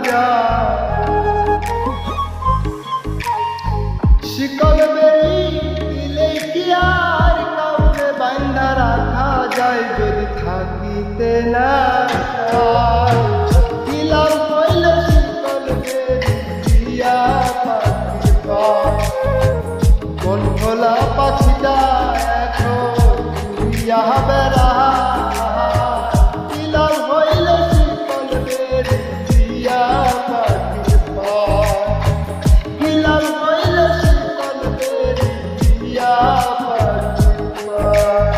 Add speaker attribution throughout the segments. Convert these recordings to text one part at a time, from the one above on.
Speaker 1: যায়। শিকল বেরি দিলে কি আর কাউকে বান্ধা রাখা যায়, যদি থাকিতে না চায়। কি লাভ হইলে শিকল বেরি দিয়া পাখির পায়, মন ভোলা পাখিটা এখন উড়িয়া বেড়ায়। কি লাভ হইলে শিকল বেরি দিয়া পাখির পায়, কি লাভ হইলে শিকল বেরি দিয়া পাখির পায়।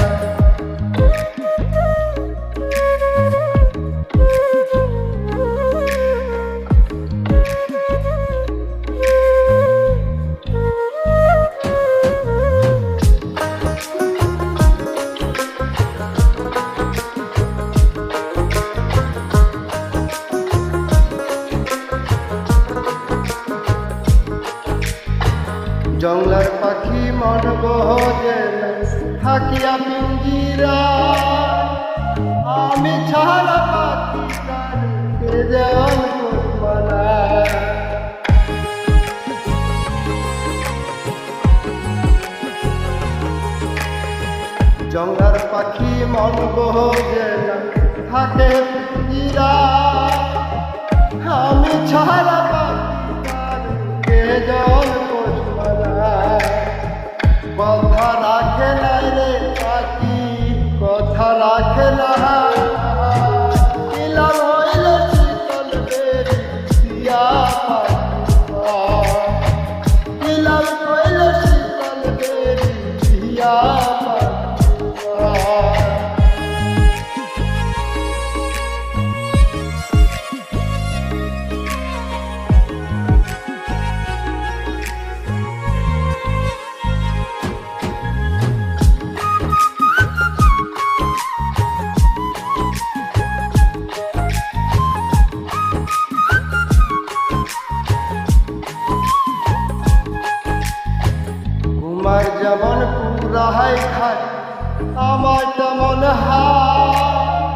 Speaker 1: জংলার পাখি মন বহরে থাকিয়া পিঞ্জিরা, আমি ছাড়া পাখি কারকে যেমন করবানা। জংলার পাখি মন বহরে থাকে পিঞ্জিরা, আমি ছাড়া পাখি কারকে যেমন কথা রাখে না রে পাখি, কথা রাখে না। কি লাভ হইলে শিকল বেরি দিয়া পাখির পায়, কি লাভ হইলে শিকল বেরি দিয়া পাখির পায়। তোমার যেমন পুরাই খায় আমার তেমন হায়,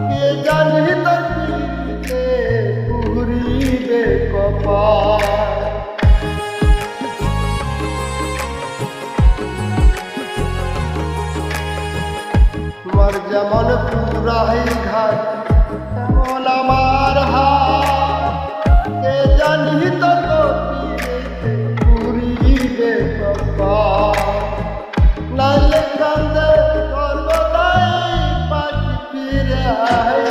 Speaker 1: কে জানি তোর পিঠে ঘুরিবে কপাল। তোমার যেমন পুরাই ঘাট তেমন আমার হায়, কে জানি তোর পিঠে ঘুরিবে কপাল। নাইলে কান্দে সর্বদাই পাখি ফিরে আহে,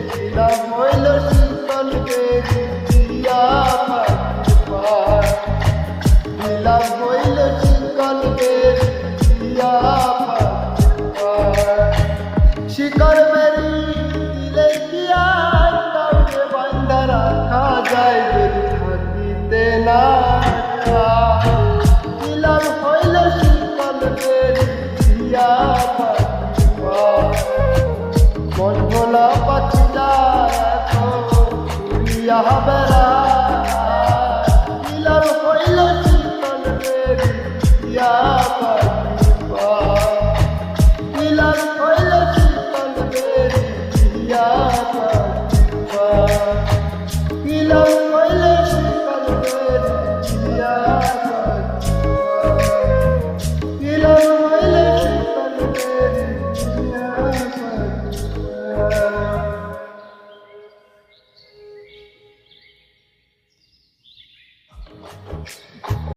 Speaker 1: কি লাভ হইল শিকল বেরি দিয়া পাখির পায়, কি লাভ হইল শিকল বেরি দিয়া পাখির পায়। শিকল বেরি দিলে কি আর কাউকে বান্ধা রাখা যায়, যদি থাকিতে না চায়। কি লাভ হইলে শিকল বেরি দিয়া পাখির পায়, মন ভোলা পাখিটা এখন উড়িয়া বেড়ায়।